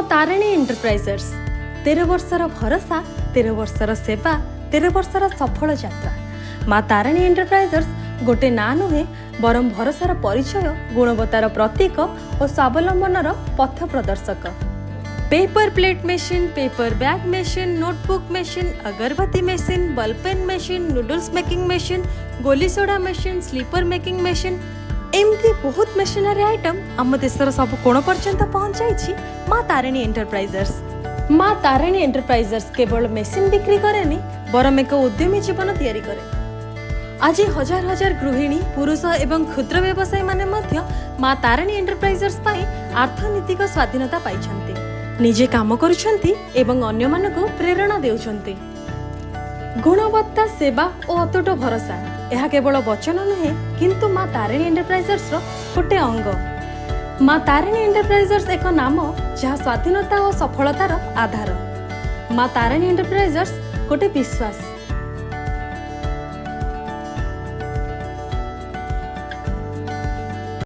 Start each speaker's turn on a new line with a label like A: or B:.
A: तारिणी एंटरप्राइजर्स 13 वर्षर भरोसा 13 वर्षर सेवा 13 वर्षर सफल यात्रा। माँ तारिणी एंटरप्राइजर्स गोटे ना नुहे बरम भरोसार परिचय, गुणवत्तार प्रतीक और स्वावलंबनर पथ प्रदर्शक। Paper plate machine, paper bag machine, notebook machine, agarbatti machine, ballpen machine, noodles making machine, गोली soda machine, slipper making machine, एमती बहुत मेसिनरी आइटम आम देशर सब कोण पर्यंत पहुंचाई माँ तारिणी एंटरप्राइजर्स। माँ तारिणी एंटरप्राइजर्स केवल मेसिन बिक्री करेनी बरम एक उद्यमी जीवन तैयारी करे। आज हजार हजार गृहिणी, पुरुष एवं क्षुद्र व्यवसायी माने मध्य माँ तारिणी एंटरप्राइजर्स पाई अर्थनैतिक स्वाधीनता पाइछन्ति, निजे काम करुछन्ति एवं अन्य मानकु प्रेरणा देउछन्ति। गुणवत्ता, सेवा और अतुट भरोसा यह केवल वचन नुहे किंतु माँ तारिणी एंटरप्राइजर्स गोटे अंग। माँ तारिणी एंटरप्राइजर्स एक नाम जहाँ स्वाधीनता और सफलतार आधार। माँ तारिणी एंटरप्राइजर्स गोटे विश्वास।